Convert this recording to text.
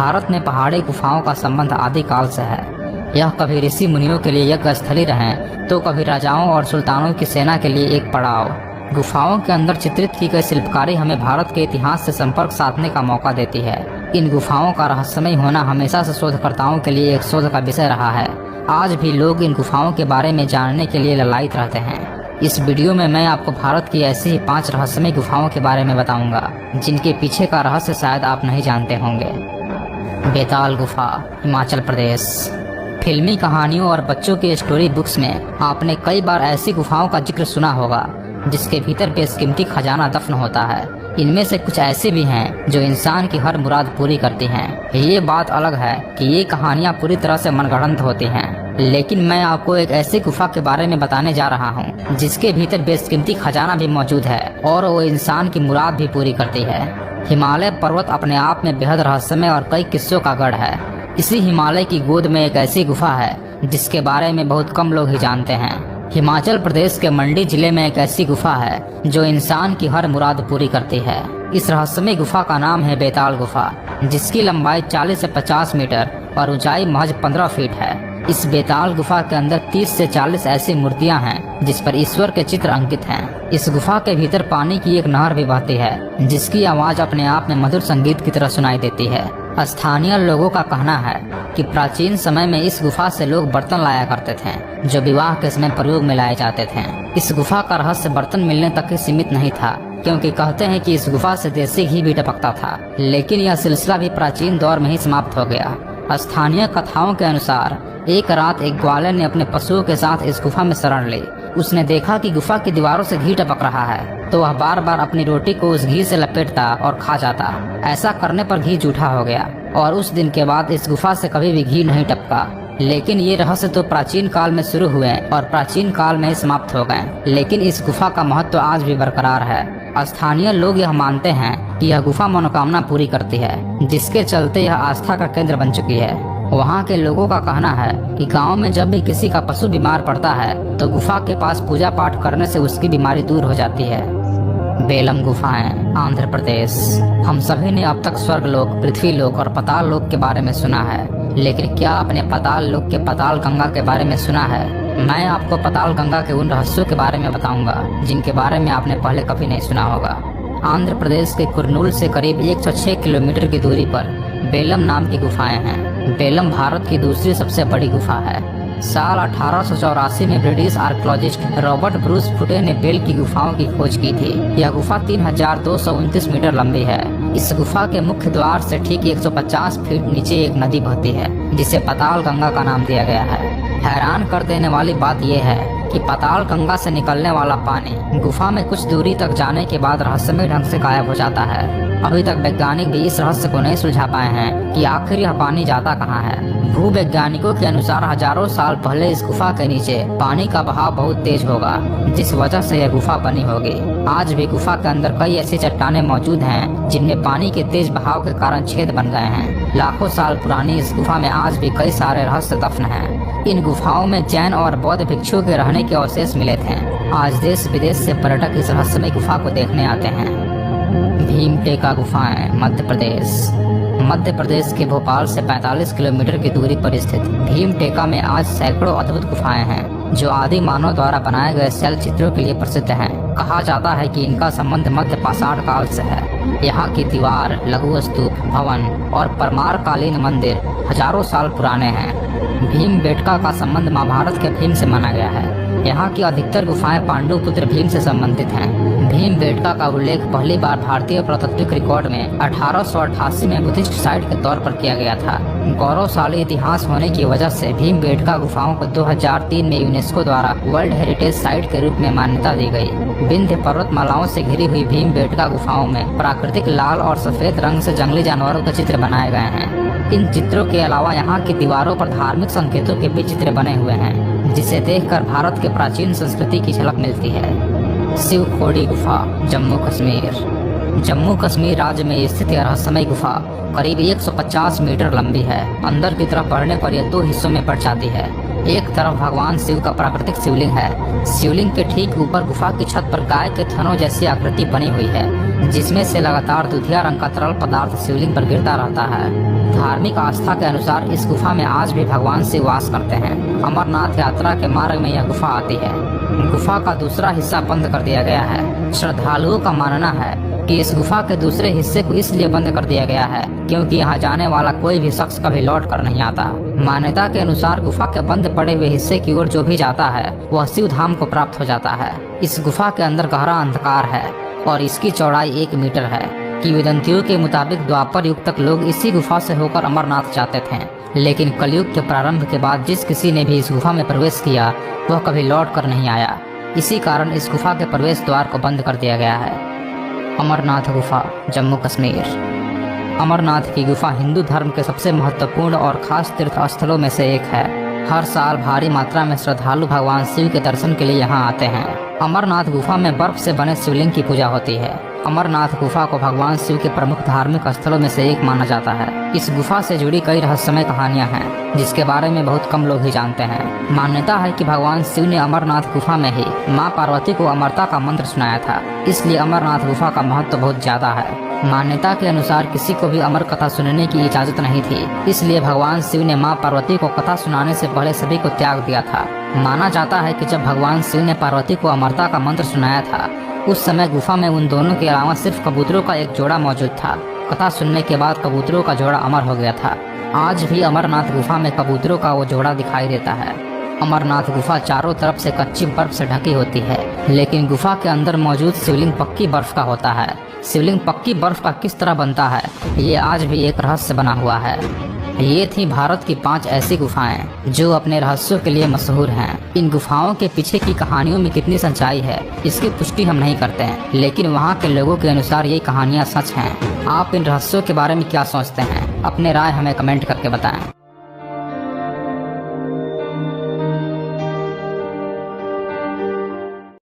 भारत में पहाड़ी गुफाओं का संबंध आदिकाल से है। यह कभी ऋषि मुनियों के लिए यज्ञ स्थली रहे तो कभी राजाओं और सुल्तानों की सेना के लिए एक पड़ाव। गुफाओं के अंदर चित्रित की गई शिल्पकारी हमें भारत के इतिहास से संपर्क साधने का मौका देती है। इन गुफाओं का रहस्यमय होना हमेशा से शोधकर्ताओं के लिए एक शोध का विषय रहा है। आज भी लोग इन गुफाओं के बारे में जानने के लिए ललायित रहते हैं। इस वीडियो में मैं आपको भारत की ऐसी ही 5 रहस्यमय गुफाओं के बारे में बताऊंगा जिनके पीछे का रहस्य शायद आप नहीं जानते होंगे। बेताल गुफा, हिमाचल प्रदेश। फिल्मी कहानियों और बच्चों के स्टोरी बुक्स में आपने कई बार ऐसी गुफाओं का जिक्र सुना होगा जिसके भीतर बेशकीमती खजाना दफन होता है। इनमें से कुछ ऐसे भी हैं जो इंसान की हर मुराद पूरी करती हैं। ये बात अलग है कि ये कहानियाँ पूरी तरह से मनगढ़ंत होती हैं, लेकिन मैं आपको एक ऐसी गुफा के बारे में बताने जा रहा हूँ जिसके भीतर बेशकीमती खजाना भी मौजूद है और वो इंसान की मुराद भी पूरी करती है। हिमालय पर्वत अपने आप में बेहद रहस्यमय और कई किस्सों का गढ़ है। इसी हिमालय की गोद में एक ऐसी गुफा है जिसके बारे में बहुत कम लोग ही जानते हैं। हिमाचल प्रदेश के मंडी जिले में एक ऐसी गुफा है जो इंसान की हर मुराद पूरी करती है। इस रहस्यमय गुफा का नाम है बेताल गुफा, जिसकी लंबाई 40 से 50 मीटर और ऊंचाई महज 15 फीट है। इस बेताल गुफा के अंदर 30 से 40 ऐसी मूर्तियां हैं जिस पर ईश्वर के चित्र अंकित हैं। इस गुफा के भीतर पानी की एक नहर भी बहती है जिसकी आवाज अपने आप में मधुर संगीत की तरह सुनाई देती है। स्थानीय लोगों का कहना है कि प्राचीन समय में इस गुफा से लोग बर्तन लाया करते थे जो विवाह के समय प्रयोग में लाए जाते थे। इस गुफा का रहस्य बर्तन मिलने तक ही सीमित नहीं था, क्योंकि कहते हैं कि इस गुफा से देसी घी भी टपकता था, लेकिन यह सिलसिला भी प्राचीन दौर में ही समाप्त हो गया। स्थानीय कथाओं के अनुसार एक रात एक ग्वाले ने अपने पशुओं के साथ इस गुफा में शरण ली। उसने देखा कि गुफा की दीवारों से घी टपक रहा है, तो वह बार बार अपनी रोटी को उस घी से लपेटता और खा जाता। ऐसा करने पर घी जूठा हो गया और उस दिन के बाद इस गुफा से कभी भी घी नहीं टपका। लेकिन ये रहस्य तो प्राचीन काल में शुरू हुए और प्राचीन काल में ही समाप्त हो गए, लेकिन इस गुफा का महत्व आज भी बरकरार है। स्थानीय लोग यह मानते हैं कि यह गुफा मनोकामना पूरी करती है, जिसके चलते यह आस्था का केंद्र बन चुकी है। वहाँ के लोगों का कहना है कि गांव में जब भी किसी का पशु बीमार पड़ता है तो गुफा के पास पूजा पाठ करने से उसकी बीमारी दूर हो जाती है। बेलम गुफाएं, आंध्र प्रदेश। हम सभी ने अब तक स्वर्ग लोक, पृथ्वी लोक और पाताल लोक के बारे में सुना है, लेकिन क्या आपने पाताल लोक के पाताल गंगा के बारे में सुना है? मैं आपको पाताल गंगा के उन रहस्यों के बारे में बताऊंगा जिनके बारे में आपने पहले कभी नहीं सुना होगा। आंध्र प्रदेश के कुरनूल से करीब 106 किलोमीटर की दूरी पर बेलम नाम की गुफाएं हैं। बेलम भारत की दूसरी सबसे बड़ी गुफा है। साल 1884 में ब्रिटिश आर्कियोलॉजिस्ट रॉबर्ट ब्रूस फुटे ने बेल की गुफाओं की खोज की थी। यह गुफा 3229 मीटर लंबी है। इस गुफा के मुख्य द्वार से ठीक 150 फीट नीचे एक नदी बहती है जिसे पाताल गंगा का नाम दिया गया है। हैरान कर देने वाली बात यह है कि पाताल गंगा से निकलने वाला पानी गुफा में कुछ दूरी तक जाने के बाद रहस्यमय ढंग से गायब हो जाता है। अभी तक वैज्ञानिक भी इस रहस्य को नहीं सुलझा पाए हैं कि आखिर यह पानी जाता कहाँ है। भूवैज्ञानिकों के अनुसार हजारों साल पहले इस गुफा के नीचे पानी का बहाव बहुत तेज होगा, जिस वजह से यह गुफा बनी होगी। आज भी गुफा के अंदर कई ऐसी चट्टानें मौजूद हैं जिनमें पानी के तेज बहाव के कारण छेद बन गए हैं। लाखों साल पुरानी इस गुफा में आज भी कई सारे रहस्य दफन हैं। इन गुफाओं में जैन और बौद्ध भिक्षुओं के रहने के अवशेष मिले थे। आज देश विदेश से पर्यटक इस रहस्यमय गुफा को देखने आते हैं। भीमटेका गुफाएं, मध्य प्रदेश। मध्य प्रदेश के भोपाल से 45 किलोमीटर की दूरी पर स्थित भीमटेका में आज सैकड़ों अद्भुत गुफाएं हैं जो आदि मानव द्वारा बनाए गए शैल चित्रों के लिए प्रसिद्ध हैं। कहा जाता है कि इनका संबंध मध्य पाषाण काल से है। यहाँ की दीवार, लघु स्तूप, भवन और परमार कालीन मंदिर हजारों साल पुराने हैं। भीमबेटका का संबंध महाभारत के भीम से माना गया है। यहाँ की अधिकतर गुफाएं पांडु पुत्र भीम से संबंधित हैं। भीमबेटका का उल्लेख पहली बार भारतीय पुरातात्विक रिकॉर्ड में 1888 में बुद्धिस्ट साइट के तौर पर किया गया था। गौरवशाली इतिहास होने की वजह से भीमबेटका गुफाओं को 2003 में यूनेस्को द्वारा वर्ल्ड हेरिटेज साइट के रूप में मान्यता दी गई। विंध्य पर्वतमालाओं से घिरी हुई भीमबेटका गुफाओं में प्राकृतिक लाल और सफेद रंग से जंगली जानवरों के चित्र बनाए गए हैं। इन चित्रों के अलावा यहाँ की दीवारों पर धार्मिक संकेतों के भी चित्र बने हुए हैं, जिसे देखकर भारत के प्राचीन संस्कृति की झलक मिलती है। शिवखोड़ी गुफा, जम्मू कश्मीर। जम्मू कश्मीर राज्य में स्थित यह रहस्यमय गुफा करीब 150 मीटर लंबी है। अंदर की तरफ बढ़ने पर यह 2 हिस्सों में बढ़ जाती है। एक तरफ भगवान शिव का प्राकृतिक शिवलिंग है। शिवलिंग के ठीक ऊपर गुफा की छत पर गाय के थनों जैसी आकृति बनी हुई है, जिसमें से लगातार दूधिया रंग का तरल पदार्थ शिवलिंग पर गिरता रहता है। धार्मिक आस्था के अनुसार इस गुफा में आज भी भगवान शिव वास करते हैं। अमरनाथ यात्रा के मार्ग में यह गुफा आती है। गुफा का दूसरा हिस्सा बंद कर दिया गया है। श्रद्धालुओं का मानना है कि इस गुफा के दूसरे हिस्से को इसलिए बंद कर दिया गया है क्योंकि यहाँ जाने वाला कोई भी शख्स कभी लौट कर नहीं आता। मान्यता के अनुसार गुफा के बंद पड़े हुए हिस्से की ओर जो भी जाता है वह शिव धाम को प्राप्त हो जाता है। इस गुफा के अंदर गहरा अंधकार है और इसकी चौड़ाई 1 मीटर है। किंवदंतियों के मुताबिक द्वापर युग तक लोग इसी गुफा से होकर अमरनाथ जाते थे, लेकिन कलयुग के प्रारंभ के बाद जिस किसी ने भी इस गुफा में प्रवेश किया वह कभी लौट कर नहीं आया। इसी कारण इस गुफा के प्रवेश द्वार को बंद कर दिया गया है। अमरनाथ गुफा, जम्मू कश्मीर। अमरनाथ की गुफा हिंदू धर्म के सबसे महत्वपूर्ण और खास तीर्थ स्थलों में से एक है। हर साल भारी मात्रा में श्रद्धालु भगवान शिव के दर्शन के लिए यहाँ आते हैं। अमरनाथ गुफा में बर्फ से बने शिवलिंग की पूजा होती है। अमरनाथ गुफा को भगवान शिव के प्रमुख धार्मिक स्थलों में से एक माना जाता है। इस गुफा से जुड़ी कई रहस्यमय कहानियां हैं जिसके बारे में बहुत कम लोग ही जानते हैं। मान्यता है कि भगवान शिव ने अमरनाथ गुफा में ही मां पार्वती को अमरता का मंत्र सुनाया था, इसलिए अमरनाथ गुफा का महत्व बहुत ज्यादा है। मान्यता के अनुसार किसी को भी अमर कथा सुनने की इजाजत नहीं थी, इसलिए भगवान शिव ने मां पार्वती को कथा सुनाने से पहले सभी को त्याग दिया था। माना जाता है कि जब भगवान शिव ने पार्वती को अमरता का मंत्र सुनाया था उस समय गुफा में उन दोनों के अलावा सिर्फ कबूतरों का एक जोड़ा मौजूद था। कथा सुनने के बाद कबूतरों का जोड़ा अमर हो गया था। आज भी अमरनाथ गुफा में कबूतरों का वो जोड़ा दिखाई देता है। अमरनाथ गुफा चारों तरफ से कच्ची बर्फ से ढकी होती है, लेकिन गुफा के अंदर मौजूद शिवलिंग पक्की बर्फ का होता है। शिवलिंग पक्की बर्फ का किस तरह बनता है ये आज भी एक रहस्य बना हुआ है। ये थी भारत की 5 ऐसी गुफाएं जो अपने रहस्यों के लिए मशहूर हैं। इन गुफाओं के पीछे की कहानियों में कितनी सच्चाई है इसकी पुष्टि हम नहीं करते हैं, लेकिन वहाँ के लोगों के अनुसार ये कहानियाँ सच हैं। आप इन रहस्यों के बारे में क्या सोचते हैं? अपने राय हमें कमेंट करके बताएं।